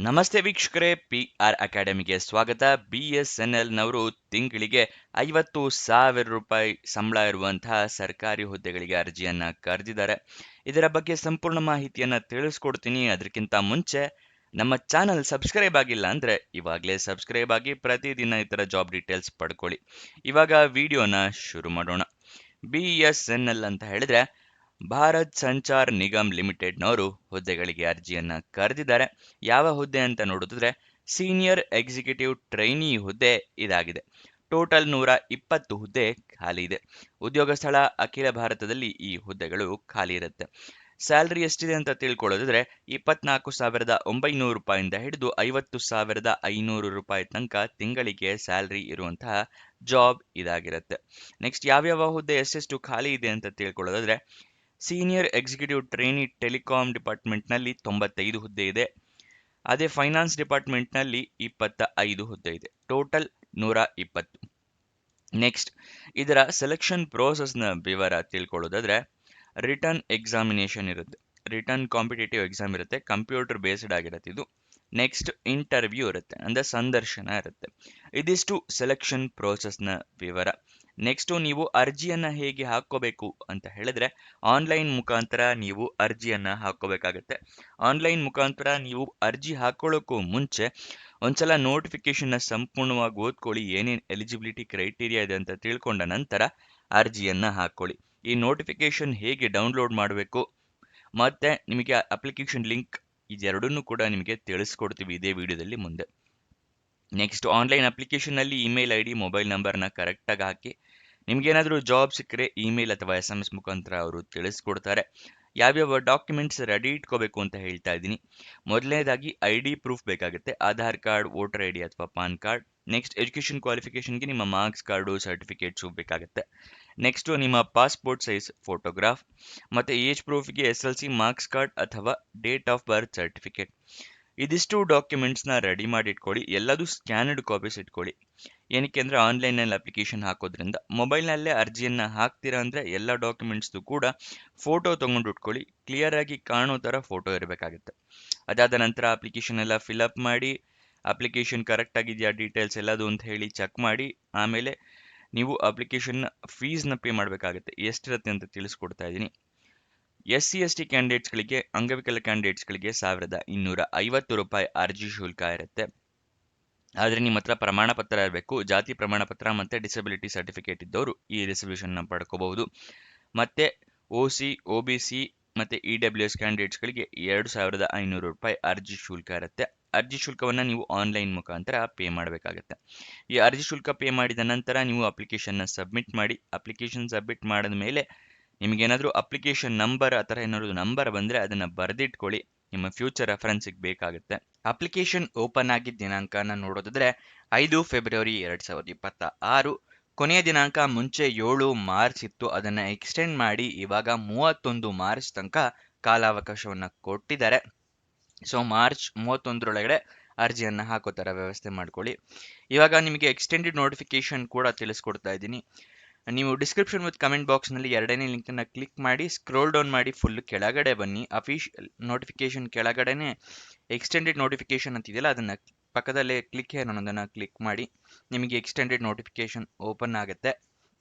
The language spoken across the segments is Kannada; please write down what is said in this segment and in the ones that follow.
ನಮಸ್ತೆ ವೀಕ್ಷಕರೇ, PR ಅಕಾಡೆಮಿಗೆ ಸ್ವಾಗತ. BSNLನವರು ತಿಂಗಳಿಗೆ 50,000 ರೂಪಾಯಿ ಸಂಬಳ ಇರುವಂತಹ ಸರ್ಕಾರಿ ಹುದ್ದೆಗಳಿಗೆ ಅರ್ಜಿಯನ್ನ ಕರೆದಿದ್ದಾರೆ. ಇದರ ಬಗ್ಗೆ ಸಂಪೂರ್ಣ ಮಾಹಿತಿಯನ್ನ ತಿಳಿಸ್ಕೊಡ್ತೀನಿ. ಅದಕ್ಕಿಂತ ಮುಂಚೆ ನಮ್ಮ ಚಾನಲ್ ಸಬ್ಸ್ಕ್ರೈಬ್ ಆಗಿಲ್ಲ ಅಂದ್ರೆ ಇವಾಗಲೇ ಸಬ್ಸ್ಕ್ರೈಬ್ ಆಗಿ ಪ್ರತಿದಿನ ಇತರ ಜಾಬ್ ಡೀಟೇಲ್ಸ್ ಪಡ್ಕೊಳ್ಳಿ. ಇವಾಗ ವಿಡಿಯೋನ ಶುರು ಮಾಡೋಣ. BSNL ಅಂತ ಹೇಳಿದ್ರೆ ಭಾರತ್ ಸಂಚಾರ್ ನಿಗಮ್ ಲಿಮಿಟೆಡ್ನವರು ಹುದ್ದೆಗಳಿಗೆ ಅರ್ಜಿಯನ್ನ ಕರೆದಿದ್ದಾರೆ. ಯಾವ ಹುದ್ದೆ ಅಂತ ನೋಡಿದ್ರೆ ಸೀನಿಯರ್ ಎಕ್ಸಿಕ್ಯೂಟಿವ್ ಟ್ರೈನಿ ಹುದ್ದೆ ಇದಾಗಿದೆ. ಟೋಟಲ್ 120 ಹುದ್ದೆ ಖಾಲಿ ಇದೆ. ಉದ್ಯೋಗ ಸ್ಥಳ ಅಖಿಲ ಭಾರತದಲ್ಲಿ ಈ ಹುದ್ದೆಗಳು ಖಾಲಿ ಇರುತ್ತೆ. ಸ್ಯಾಲರಿ ಎಷ್ಟಿದೆ ಅಂತ ತಿಳ್ಕೊಳ್ಳೋದಿದ್ರೆ 24,900 ರೂಪಾಯಿಂದ ಹಿಡಿದು 50,500 ರೂಪಾಯಿ ತನಕ ತಿಂಗಳಿಗೆ ಸ್ಯಾಲರಿ ಇರುವಂತಹ ಜಾಬ್ ಇದಾಗಿರುತ್ತೆ. ನೆಕ್ಸ್ಟ್ ಯಾವ್ಯಾವ ಹುದ್ದೆ ಎಷ್ಟೆಷ್ಟು ಖಾಲಿ ಇದೆ ಅಂತ ತಿಳ್ಕೊಳ್ಳೋದಾದ್ರೆ ಸೀನಿಯರ್ ಎಕ್ಸಿಕ್ಯೂಟಿವ್ ಟ್ರೈನಿ ಟೆಲಿಕಾಂ ಡಿಪಾರ್ಟ್ಮೆಂಟ್ನಲ್ಲಿ 95 ಹುದ್ದೆ ಇದೆ. ಅದೇ ಫೈನಾನ್ಸ್ ಡಿಪಾರ್ಟ್ಮೆಂಟ್ನಲ್ಲಿ 25 ಹುದ್ದೆ ಇದೆ. ಟೋಟಲ್ 120. ನೆಕ್ಸ್ಟ್ ಇದರ ಸೆಲೆಕ್ಷನ್ ಪ್ರೋಸೆಸ್ನ ವಿವರ ತಿಳ್ಕೊಳ್ಳೋದಾದ್ರೆ ರಿಟರ್ನ್ ಎಕ್ಸಾಮಿನೇಷನ್ ಇರುತ್ತೆ. ರಿಟರ್ನ್ ಕಾಂಪಿಟೇಟಿವ್ ಎಕ್ಸಾಮ್ ಇರುತ್ತೆ. ಕಂಪ್ಯೂಟರ್ ಬೇಸ್ಡ್ ಆಗಿರುತ್ತೆ ಇದು. ನೆಕ್ಸ್ಟ್ ಇಂಟರ್ವ್ಯೂ ಇರುತ್ತೆ, ಅಂದ್ರೆ ಸಂದರ್ಶನ ಇರುತ್ತೆ. ಇದಿಷ್ಟು ಸೆಲೆಕ್ಷನ್ ಪ್ರೋಸೆಸ್ನ ವಿವರ. ನೆಕ್ಸ್ಟ್ ನೀವು ಅರ್ಜಿಯನ್ನ ಹೇಗೆ ಹಾಕೋಬೇಕು ಅಂತ ಹೇಳಿದ್ರೆ ಆನ್ಲೈನ್ ಮುಖಾಂತರ ನೀವು ಅರ್ಜಿಯನ್ನ ಹಾಕೋಬೇಕಾಗತ್ತೆ. ಆನ್ಲೈನ್ ಮುಖಾಂತರ ನೀವು ಅರ್ಜಿ ಹಾಕೊಳ್ಳೋಕ್ಕೂ ಮುಂಚೆ ಒಂದ್ಸಲ ನೋಟಿಫಿಕೇಶನ್ನ ಸಂಪೂರ್ಣವಾಗಿ ಓದ್ಕೊಳ್ಳಿ. ಏನೇನು ಎಲಿಜಿಬಿಲಿಟಿ ಕ್ರೈಟೀರಿಯಾ ಇದೆ ಅಂತ ತಿಳ್ಕೊಂಡ ನಂತರ ಅರ್ಜಿಯನ್ನ ಹಾಕೊಳ್ಳಿ. ಈ ನೋಟಿಫಿಕೇಶನ್ ಹೇಗೆ ಡೌನ್ಲೋಡ್ ಮಾಡಬೇಕು ಮತ್ತೆ ನಿಮಗೆ ಅಪ್ಲಿಕೇಶನ್ ಲಿಂಕ್ ಇದೆರಡನ್ನೂ ಕೂಡ ನಿಮಗೆ ತಿಳಿಸ್ಕೊಡ್ತೀವಿ ಇದೇ ವಿಡಿಯೋದಲ್ಲಿ ಮುಂದೆ. ನೆಕ್ಸ್ಟ್ ಆನ್ಲೈನ್ ಅಪ್ಲಿಕೇಶನ್ನಲ್ಲಿ ಇಮೇಲ್ ID ಮೊಬೈಲ್ ನಂಬರ್ನ ಕರೆಕ್ಟಾಗಿ ಹಾಕಿ. ನಿಮ್ಗೇನಾದರೂ ಜಾಬ್ ಸಿಕ್ಕರೆ ಇಮೇಲ್ ಅಥವಾ SMS ಮುಖಾಂತರ ಅವರು ತಿಳಿಸ್ಕೊಡ್ತಾರೆ. ಯಾವ್ಯಾವ ಡಾಕ್ಯುಮೆಂಟ್ಸ್ ರೆಡಿ ಇಟ್ಕೋಬೇಕು ಅಂತ ಹೇಳ್ತಾ ಇದ್ದೀನಿ. ಮೊದಲನೇದಾಗಿ ID ಪ್ರೂಫ್ ಬೇಕಾಗುತ್ತೆ. ಆಧಾರ್ ಕಾರ್ಡ್, ವೋಟರ್ ID ಅಥವಾ ಪಾನ್ ಕಾರ್ಡ್. ನೆಕ್ಸ್ಟ್ ಎಜುಕೇಷನ್ ಕ್ವಾಲಿಫಿಕೇಷನ್ಗೆ ನಿಮ್ಮ ಮಾರ್ಕ್ಸ್ ಕಾರ್ಡು, ಸರ್ಟಿಫಿಕೇಟ್ಸು ಬೇಕಾಗುತ್ತೆ. ನೆಕ್ಸ್ಟು ನಿಮ್ಮ ಪಾಸ್ಪೋರ್ಟ್ ಸೈಜ್ ಫೋಟೋಗ್ರಾಫ್ ಮತ್ತು ಏಜ್ ಪ್ರೂಫ್ಗೆ SLC ಮಾರ್ಕ್ಸ್ ಕಾರ್ಡ್ ಅಥವಾ ಡೇಟ್ ಆಫ್ ಬರ್ತ್ ಸರ್ಟಿಫಿಕೇಟ್. ಇದಿಷ್ಟು ಡಾಕ್ಯುಮೆಂಟ್ಸ್ನ ರೆಡಿ ಮಾಡಿ ಇಟ್ಕೊಳ್ಳಿ. ಎಲ್ಲದೂ ಸ್ಕ್ಯಾನ್ಡ್ ಕಾಪೀಸ್ ಇಟ್ಕೊಳ್ಳಿ. ಏನಕ್ಕೆ ಅಂದರೆ ಆನ್ಲೈನಲ್ಲಿ ಅಪ್ಲಿಕೇಶನ್ ಹಾಕೋದ್ರಿಂದ ಮೊಬೈಲ್ನಲ್ಲೇ ಅರ್ಜಿಯನ್ನು ಹಾಕ್ತೀರಾ ಅಂದರೆ ಎಲ್ಲ ಡಾಕ್ಯುಮೆಂಟ್ಸ್ದು ಕೂಡ ಫೋಟೋ ತೊಗೊಂಡು ಇಟ್ಕೊಳ್ಳಿ. ಕ್ಲಿಯರ್ ಆಗಿ ಕಾಣೋ ಥರ ಫೋಟೋ ಇರಬೇಕಾಗುತ್ತೆ. ಅದಾದ ನಂತರ ಅಪ್ಲಿಕೇಶನ್ ಎಲ್ಲ ಫಿಲಪ್ ಮಾಡಿ ಅಪ್ಲಿಕೇಶನ್ ಕರೆಕ್ಟ್ ಆಗಿದೆಯಾ ಡೀಟೇಲ್ಸ್ ಎಲ್ಲದು ಅಂತ ಹೇಳಿ ಚೆಕ್ ಮಾಡಿ ಆಮೇಲೆ ನೀವು ಅಪ್ಲಿಕೇಶನ್ ಫೀಸ್ನ ಪೇ ಮಾಡಬೇಕಾಗುತ್ತೆ. ಎಷ್ಟಿರುತ್ತೆ ಅಂತ ತಿಳಿಸ್ಕೊಡ್ತಾ ಇದ್ದೀನಿ. SC ST ಕ್ಯಾಂಡಿಡೇಟ್ಸ್ಗಳಿಗೆ, ಅಂಗವಿಕಲ ಕ್ಯಾಂಡಿಡೇಟ್ಸ್ಗಳಿಗೆ 1,250 ರೂಪಾಯಿ ಅರ್ಜಿ ಶುಲ್ಕ ಇರುತ್ತೆ. ಆದರೆ ನಿಮ್ಮ ಹತ್ರ ಪ್ರಮಾಣ ಪತ್ರ ಇರಬೇಕು. ಜಾತಿ ಪ್ರಮಾಣ ಪತ್ರ ಮತ್ತು ಡಿಸಬಿಲಿಟಿ ಸರ್ಟಿಫಿಕೇಟ್ ಇದ್ದವರು ಈ ರಿಸರ್ವೇಷನ್ನ ಪಡ್ಕೋಬಹುದು. ಮತ್ತು OC, OBC ಮತ್ತು EWS ಕ್ಯಾಂಡಿಡೇಟ್ಸ್ಗಳಿಗೆ 2,500 ರೂಪಾಯಿ ಅರ್ಜಿ ಶುಲ್ಕ ಇರುತ್ತೆ. ಅರ್ಜಿ ಶುಲ್ಕವನ್ನು ನೀವು ಆನ್ಲೈನ್ ಮುಖಾಂತರ ಪೇ ಮಾಡಬೇಕಾಗುತ್ತೆ. ಈ ಅರ್ಜಿ ಶುಲ್ಕ ಪೇ ಮಾಡಿದ ನಂತರ ನೀವು ಅಪ್ಲಿಕೇಶನ್ನ ಸಬ್ಮಿಟ್ ಮಾಡಿ. ಅಪ್ಲಿಕೇಶನ್ ಸಬ್ಮಿಟ್ ಮಾಡಿದ ಮೇಲೆ ನಿಮಗೇನಾದರೂ ಅಪ್ಲಿಕೇಶನ್ ನಂಬರ್ ಆ ಥರ ಏನಾದರೂ ನಂಬರ್ ಬಂದರೆ ಅದನ್ನು ಬರೆದಿಟ್ಕೊಳ್ಳಿ. ನಿಮ್ಮ ಫ್ಯೂಚರ್ ರೆಫರೆನ್ಸಿಗೆ ಬೇಕಾಗುತ್ತೆ. ಅಪ್ಲಿಕೇಶನ್ ಓಪನ್ ಆಗಿದ್ದ ದಿನಾಂಕನ ನೋಡೋದಾದ್ರೆ 5 ಫೆಬ್ರವರಿ 2026. ಕೊನೆಯ ದಿನಾಂಕ ಮುಂಚೆ 7 ಮಾರ್ಚ್ ಇತ್ತು. ಅದನ್ನು ಎಕ್ಸ್ಟೆಂಡ್ ಮಾಡಿ ಇವಾಗ 31 ಮಾರ್ಚ್ ತನಕ ಕಾಲಾವಕಾಶವನ್ನು ಕೊಟ್ಟಿದ್ದಾರೆ. ಸೊ ಮಾರ್ಚ್ 31ರೊಳಗಡೆ ಅರ್ಜಿಯನ್ನು ಹಾಕೋ ಥರ ವ್ಯವಸ್ಥೆ ಮಾಡ್ಕೊಳ್ಳಿ. ಇವಾಗ ನಿಮಗೆ ಎಕ್ಸ್ಟೆಂಡೆಡ್ ನೋಟಿಫಿಕೇಶನ್ ಕೂಡ ತಿಳಿಸ್ಕೊಡ್ತಾ ಇದ್ದೀನಿ. ನೀವು ಡಿಸ್ಕ್ರಿಪ್ಷನ್ ಮತ್ತು ಕಮೆಂಟ್ ಬಾಕ್ಸ್ನಲ್ಲಿ ಎರಡನೇ ಲಿಂಕನ್ನು ಕ್ಲಿಕ್ ಮಾಡಿ ಸ್ಕ್ರೋಲ್ ಡೌನ್ ಮಾಡಿ ಫುಲ್ ಕೆಳಗಡೆ ಬನ್ನಿ. ಅಫಿಷಿಯಲ್ ನೋಟಿಫಿಕೇಶನ್ ಕೆಳಗಡೆನೆ ಎಕ್ಸ್ಟೆಂಡೆಡ್ ನೋಟಿಫಿಕೇಶನ್ ಅಂತಿದೆಯಲ್ಲ ಅದನ್ನು ಪಕ್ಕದಲ್ಲೇ ಕ್ಲಿಕ್ ಹೇರ್ ಅನ್ನೋದನ್ನು ಕ್ಲಿಕ್ ಮಾಡಿ. ನಿಮಗೆ ಎಕ್ಸ್ಟೆಂಡೆಡ್ ನೋಟಿಫಿಕೇಶನ್ ಓಪನ್ ಆಗುತ್ತೆ.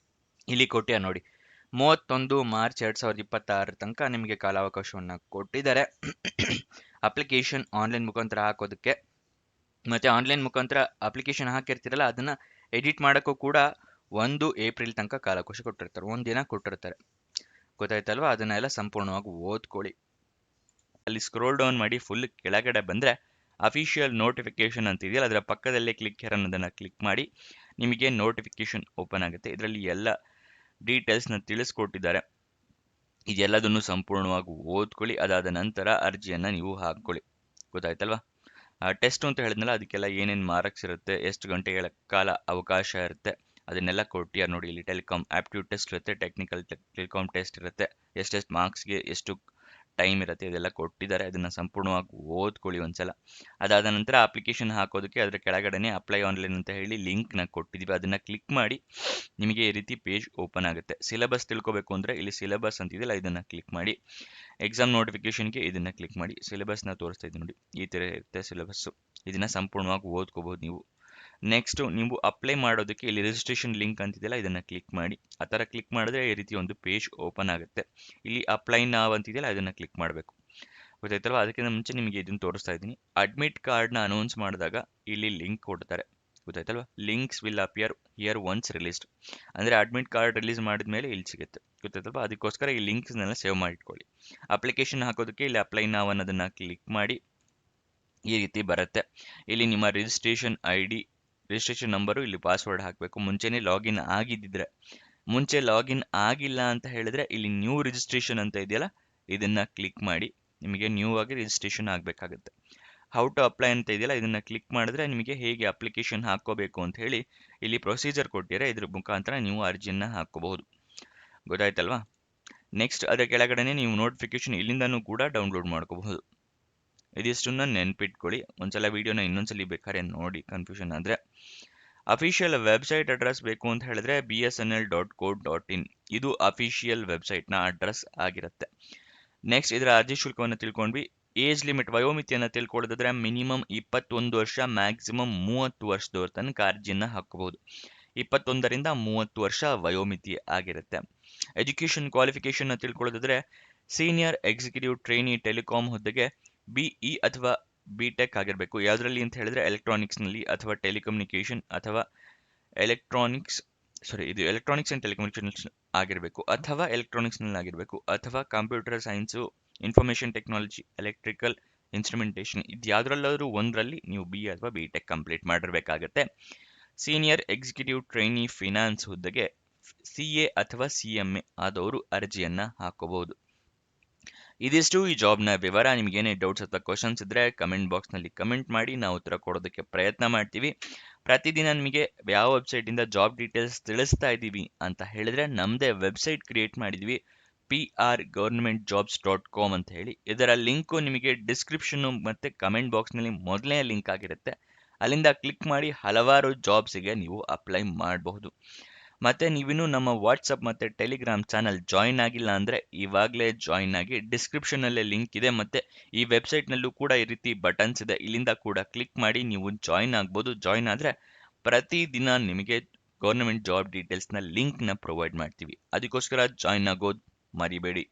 ಇಲ್ಲಿ ಕೊಟ್ಟಿಯ ನೋಡಿ 31 ಮಾರ್ಚ್ 2026 ತನಕ ನಿಮಗೆ ಕಾಲಾವಕಾಶವನ್ನು ಕೊಟ್ಟಿದ್ದಾರೆ ಅಪ್ಲಿಕೇಶನ್ ಆನ್ಲೈನ್ ಮುಖಾಂತರ ಹಾಕೋದಕ್ಕೆ. ಮತ್ತು ಆನ್ಲೈನ್ ಮುಖಾಂತರ ಅಪ್ಲಿಕೇಶನ್ ಹಾಕಿರ್ತೀರಲ್ಲ ಅದನ್ನು ಎಡಿಟ್ ಮಾಡೋಕ್ಕೂ ಕೂಡ 1 ಏಪ್ರಿಲ್ ತನಕ ಕಾಲಾವಕಾಶ ಕೊಟ್ಟಿರ್ತಾರೆ. ಒಂದು ದಿನ ಕೊಟ್ಟಿರ್ತಾರೆ. ಗೊತ್ತಾಯ್ತಲ್ವ? ಅದನ್ನೆಲ್ಲ ಸಂಪೂರ್ಣವಾಗಿ ಓದ್ಕೊಳ್ಳಿ. ಅಲ್ಲಿ ಸ್ಕ್ರೋಲ್ ಡೌನ್ ಮಾಡಿ ಫುಲ್ ಕೆಳಗಡೆ ಬಂದರೆ ಅಫಿಷಿಯಲ್ ನೋಟಿಫಿಕೇಶನ್ ಅಂತಿದೆಯಲ್ಲ ಅದರ ಪಕ್ಕದಲ್ಲೇ ಕ್ಲಿಕ್ ಹೇರ್ ಅನ್ನೋದನ್ನು ಕ್ಲಿಕ್ ಮಾಡಿ. ನಿಮಗೆ ನೋಟಿಫಿಕೇಶನ್ ಓಪನ್ ಆಗುತ್ತೆ. ಇದರಲ್ಲಿ ಎಲ್ಲ ಡೀಟೇಲ್ಸ್ನ ತಿಳಿಸ್ಕೊಟ್ಟಿದ್ದಾರೆ. ಇದೆಲ್ಲದನ್ನು ಸಂಪೂರ್ಣವಾಗಿ ಓದ್ಕೊಳ್ಳಿ. ಅದಾದ ನಂತರ ಅರ್ಜಿಯನ್ನು ನೀವು ಹಾಕ್ಕೊಳ್ಳಿ. ಗೊತ್ತಾಯ್ತಲ್ವ? ಟೆಸ್ಟ್ ಅಂತ ಹೇಳಿದ್ನಲ್ಲ ಅದಕ್ಕೆಲ್ಲ ಏನೇನು ಮಾರ್ಕ್ಸ್ ಇರುತ್ತೆ, ಎಷ್ಟು ಗಂಟೆಗಳ ಕಾಲ ಅವಕಾಶ ಇರುತ್ತೆ ಅದನ್ನೆಲ್ಲ ಕೊಟ್ಟಿಯ ನೋಡಿ. ಇಲ್ಲಿ ಟೆಲಿಕಾಂ ಆಪ್ಟ್ಯೂಡ್ ಟೆಸ್ಟ್ ಇರುತ್ತೆ, ಟೆಕ್ನಿಕಲ್ ಟೆಲಿಕಾಂ ಟೆಸ್ಟ್ ಇರುತ್ತೆ, ಎಷ್ಟೆಷ್ಟು ಮಾರ್ಕ್ಸ್ಗೆ ಎಷ್ಟು ಟೈಮ್ ಇರುತ್ತೆ ಇದೆಲ್ಲ ಕೊಟ್ಟಿದ್ದಾರೆ. ಅದನ್ನು ಸಂಪೂರ್ಣವಾಗಿ ಓದ್ಕೊಳ್ಳಿ ಒಂದ್ಸಲ. ಅದಾದ ನಂತರ ಅಪ್ಲಿಕೇಶನ್ ಹಾಕೋದಕ್ಕೆ ಅದರ ಕೆಳಗಡೆ ಅಪ್ಲೈ ಆನ್ಲೈನ್ ಅಂತ ಹೇಳಿ ಲಿಂಕ್ನ ಕೊಟ್ಟಿದ್ದೀವಿ. ಅದನ್ನು ಕ್ಲಿಕ್ ಮಾಡಿ ನಿಮಗೆ ಈ ರೀತಿ ಪೇಜ್ ಓಪನ್ ಆಗುತ್ತೆ. ಸಿಲೆಬಸ್ ತಿಳ್ಕೊಬೇಕು ಅಂದರೆ ಇಲ್ಲಿ ಸಿಲೆಬಸ್ ಅಂತಿದೆಯಲ್ಲ ಇದನ್ನು ಕ್ಲಿಕ್ ಮಾಡಿ. ಎಕ್ಸಾಮ್ ನೋಟಿಫಿಕೇಶನ್ಗೆ ಇದನ್ನು ಕ್ಲಿಕ್ ಮಾಡಿ. ಸಿಲೆಬಸ್ನ ತೋರಿಸ್ತಾ ಇದ್ದೀನಿ ನೋಡಿ, ಈ ಥರ ಇರುತ್ತೆ ಸಿಲೆಬಸ್ಸು. ಇದನ್ನು ಸಂಪೂರ್ಣವಾಗಿ ಓದ್ಕೋಬೋದು ನೀವು. ನೆಕ್ಸ್ಟು ನೀವು ಅಪ್ಲೈ ಮಾಡೋದಕ್ಕೆ ಇಲ್ಲಿ ರಿಜಿಸ್ಟ್ರೇಷನ್ ಲಿಂಕ್ ಅಂತಿದೆಯಲ್ಲ, ಇದನ್ನು ಕ್ಲಿಕ್ ಮಾಡಿ. ಆ ಥರ ಕ್ಲಿಕ್ ಮಾಡಿದ್ರೆ ಈ ರೀತಿ ಒಂದು ಪೇಜ್ ಓಪನ್ ಆಗುತ್ತೆ. ಇಲ್ಲಿ ಅಪ್ಲೈ ನಾವ್ ಅಂತಿದೆಯಲ್ಲ, ಅದನ್ನು ಕ್ಲಿಕ್ ಮಾಡಬೇಕು. ಗೊತ್ತಾಯ್ತಲ್ವ? ಅದಕ್ಕಿಂತ ಮುಂಚೆ ನಿಮಗೆ ಇದನ್ನು ತೋರಿಸ್ತಾ ಇದ್ದೀನಿ. ಅಡ್ಮಿಟ್ ಕಾರ್ಡ್ನ ಅನೌನ್ಸ್ ಮಾಡಿದಾಗ ಇಲ್ಲಿ ಲಿಂಕ್ ಕೊಡ್ತಾರೆ. ಗೊತ್ತಾಯ್ತಲ್ವ? Links will appear here once released. ಅಂದರೆ ಅಡ್ಮಿಟ್ ಕಾರ್ಡ್ ರಿಲೀಸ್ ಮಾಡಿದ್ಮೇಲೆ ಇಲ್ಲಿ ಸಿಗುತ್ತೆ. ಗೊತ್ತಾಯ್ತಲ್ವ? ಅದಕ್ಕೋಸ್ಕರ ಈ ಲಿಂಕ್ಸ್ನೆಲ್ಲ ಸೇವ್ ಮಾಡಿಟ್ಕೊಳ್ಳಿ. ಅಪ್ಲಿಕೇಶನ್ ಹಾಕೋದಕ್ಕೆ ಇಲ್ಲಿ ಅಪ್ಲೈ ನಾವ್ ಅನ್ನೋದನ್ನು ಕ್ಲಿಕ್ ಮಾಡಿ. ಈ ರೀತಿ ಬರುತ್ತೆ. ಇಲ್ಲಿ ನಿಮ್ಮ ರಿಜಿಸ್ಟ್ರೇಷನ್ ರಿಜಿಸ್ಟ್ರೇಷನ್ ನಂಬರು, ಇಲ್ಲಿ ಪಾಸ್ವರ್ಡ್ ಹಾಕಬೇಕು. ಮುಂಚೆನೇ ಲಾಗಿನ್ ಆಗಿದ್ದಿದ್ರೆ. ಮುಂಚೆ ಲಾಗಿನ್ ಆಗಿಲ್ಲ ಅಂತ ಹೇಳಿದ್ರೆ ಇಲ್ಲಿ ನ್ಯೂ ರಿಜಿಸ್ಟ್ರೇಷನ್ ಅಂತ ಇದೆಯಲ್ಲ, ಇದನ್ನು ಕ್ಲಿಕ್ ಮಾಡಿ. ನಿಮಗೆ ನ್ಯೂ ಆಗಿ ರಿಜಿಸ್ಟ್ರೇಷನ್ ಆಗಬೇಕಾಗುತ್ತೆ. ಹೌ ಟು ಅಪ್ಲೈ ಅಂತ ಇದೆಯಲ್ಲ, ಇದನ್ನು ಕ್ಲಿಕ್ ಮಾಡಿದ್ರೆ ನಿಮಗೆ ಹೇಗೆ ಅಪ್ಲಿಕೇಶನ್ ಹಾಕೋಬೇಕು ಅಂತ ಹೇಳಿ ಇಲ್ಲಿ ಪ್ರೊಸೀಜರ್ ಕೊಟ್ಟಿದ್ದಾರೆ. ಇದ್ರ ಮುಖಾಂತರ ನೀವು ಅರ್ಜಿಯನ್ನು ಹಾಕೋಬಹುದು. ಗೊತ್ತಾಯ್ತಲ್ವಾ? ನೆಕ್ಸ್ಟ್ ಅದರ ಕೆಳಗಡೆನೆ ನೀವು ನೋಟಿಫಿಕೇಶನ್ ಇಲ್ಲಿಂದನೂ ಕೂಡ ಡೌನ್ಲೋಡ್ ಮಾಡ್ಕೋಬಹುದು. ಇದಿಷ್ಟನ್ನ ನೆನ್ಪಿಟ್ಕೊಳ್ಳಿ. ಒಂದ್ಸಲ ವಿಡಿಯೋನ ಇನ್ನೊಂದ್ಸಲಿ ಬೇಕಾದ್ರೆ ನೋಡಿ, ಕನ್ಫ್ಯೂಷನ್ ಆದರೆ. ಅಫಿಷಿಯಲ್ ವೆಬ್ಸೈಟ್ ಅಡ್ರೆಸ್ ಬೇಕು ಅಂತ ಹೇಳಿದ್ರೆ bsnl.co.in, ಇದು ಅಫಿಷಿಯಲ್ ವೆಬ್ಸೈಟ್ನ ಅಡ್ರೆಸ್ ಆಗಿರುತ್ತೆ. ನೆಕ್ಸ್ಟ್ ಇದರ ಅರ್ಜಿ ಶುಲ್ಕವನ್ನು ತಿಳ್ಕೊಂಡ್ವಿ. ಏಜ್ ಲಿಮಿಟ್, ವಯೋಮಿತಿಯನ್ನು ತಿಳ್ಕೊಳ್ಳೋದಾದ್ರೆ ಮಿನಿಮಮ್ 21 ವರ್ಷ, ಮ್ಯಾಕ್ಸಿಮಮ್ 30 ವರ್ಷದವ್ರ ತನಕ ಅರ್ಜಿಯನ್ನು ಹಾಕಬಹುದು. 21ರಿಂದ 30 ವರ್ಷ ವಯೋಮಿತಿ ಆಗಿರುತ್ತೆ. ಎಜುಕೇಷನ್ ಕ್ವಾಲಿಫಿಕೇಶನ್ ತಿಳ್ಕೊಳ್ಳೋದಾದ್ರೆ ಸೀನಿಯರ್ ಎಕ್ಸಿಕ್ಯೂಟಿವ್ ಟ್ರೈನಿ ಟೆಲಿಕಾಂ ಹುದ್ದೆಗೆ BE ಅಥವಾ BTech ಆಗಿರಬೇಕು. ಯಾವುದರಲ್ಲಿ ಅಂತ ಹೇಳಿದ್ರೆ ಎಲೆಕ್ಟ್ರಾನಿಕ್ಸ್ನಲ್ಲಿ ಅಥವಾ ಟೆಲಿಕಮ್ಯುನಿಕೇಷನ್ ಅಥವಾ ಇದು ಎಲೆಕ್ಟ್ರಾನಿಕ್ಸ್ ಆ್ಯಂಡ್ ಟೆಲಿಕಮ್ಯುನಿಕೇಷನ್ಸ್ ಆಗಿರಬೇಕು, ಅಥವಾ ಎಲೆಕ್ಟ್ರಾನಿಕ್ಸ್ನಲ್ಲಿ ಆಗಿರಬೇಕು, ಅಥವಾ computer science, information technology, electrical instrumentation, ಇದು ಯಾವುದ್ರಲ್ಲಾದರೂ ಒಂದರಲ್ಲಿ ನೀವು BE ಅಥವಾ BTech ಕಂಪ್ಲೀಟ್ ಮಾಡಿರಬೇಕಾಗತ್ತೆ. ಸೀನಿಯರ್ ಎಕ್ಸಿಕ್ಯೂಟಿವ್ ಟ್ರೈನಿ ಫಿನಾನ್ಸ್ ಹುದ್ದೆಗೆ CA ಅಥವಾ CMA ಆದವರು ಅರ್ಜಿಯನ್ನು ಹಾಕೋಬಹುದು. ಇದಿಷ್ಟು ಈ ಜಾಬ್ನ ವಿವರ. ನಿಮಗೇನೇ ಡೌಟ್ಸ್ ಅಥವಾ ಕ್ವಶನ್ಸ್ ಇದ್ದರೆ ಕಮೆಂಟ್ ಬಾಕ್ಸ್ನಲ್ಲಿ ಕಮೆಂಟ್ ಮಾಡಿ, ನಾವು ಉತ್ತರ ಕೊಡೋದಕ್ಕೆ ಪ್ರಯತ್ನ ಮಾಡ್ತೀವಿ. ಪ್ರತಿದಿನ ನಿಮಗೆ ಯಾವ ವೆಬ್ಸೈಟಿಂದ ಜಾಬ್ ಡೀಟೇಲ್ಸ್ ತಿಳಿಸ್ತಾ ಇದ್ದೀವಿ ಅಂತ ಹೇಳಿದ್ರೆ ನಮ್ಮದೇ ವೆಬ್ಸೈಟ್ ಕ್ರಿಯೇಟ್ ಮಾಡಿದ್ವಿ, prgovernmentjobs.com ಅಂತ ಹೇಳಿ. ಇದರ ಲಿಂಕು ನಿಮಗೆ ಡಿಸ್ಕ್ರಿಪ್ಷನ್ನು ಮತ್ತು ಕಮೆಂಟ್ ಬಾಕ್ಸ್ನಲ್ಲಿ ಮೊದಲನೇ ಲಿಂಕ್ ಆಗಿರುತ್ತೆ. ಅಲ್ಲಿಂದ ಕ್ಲಿಕ್ ಮಾಡಿ ಹಲವಾರು ಜಾಬ್ಸಿಗೆ ನೀವು ಅಪ್ಲೈ ಮಾಡಬಹುದು. ಮತ್ತು ನೀವಿನ್ನೂ ನಮ್ಮ ವಾಟ್ಸಪ್ ಮತ್ತು ಟೆಲಿಗ್ರಾಮ್ ಚಾನಲ್ ಜಾಯಿನ್ ಆಗಿಲ್ಲ ಅಂದರೆ ಇವಾಗಲೇ ಜಾಯಿನ್ ಆಗಿ. ಡಿಸ್ಕ್ರಿಪ್ಷನಲ್ಲೇ ಲಿಂಕ್ ಇದೆ, ಮತ್ತು ಈ ವೆಬ್ಸೈಟ್ನಲ್ಲೂ ಕೂಡ ಈ ರೀತಿ ಬಟನ್ಸ್ ಇದೆ, ಇಲ್ಲಿಂದ ಕೂಡ ಕ್ಲಿಕ್ ಮಾಡಿ ನೀವು ಜಾಯಿನ್ ಆಗ್ಬೋದು. ಜಾಯಿನ್ ಆದರೆ ಪ್ರತಿದಿನ ನಿಮಗೆ ಗೌರ್ಮೆಂಟ್ ಜಾಬ್ ಡೀಟೇಲ್ಸ್ನ ಲಿಂಕ್ನ ಪ್ರೊವೈಡ್ ಮಾಡ್ತೀವಿ. ಅದಕ್ಕೋಸ್ಕರ ಜಾಯಿನ್ ಆಗೋದು ಮರಿಬೇಡಿ.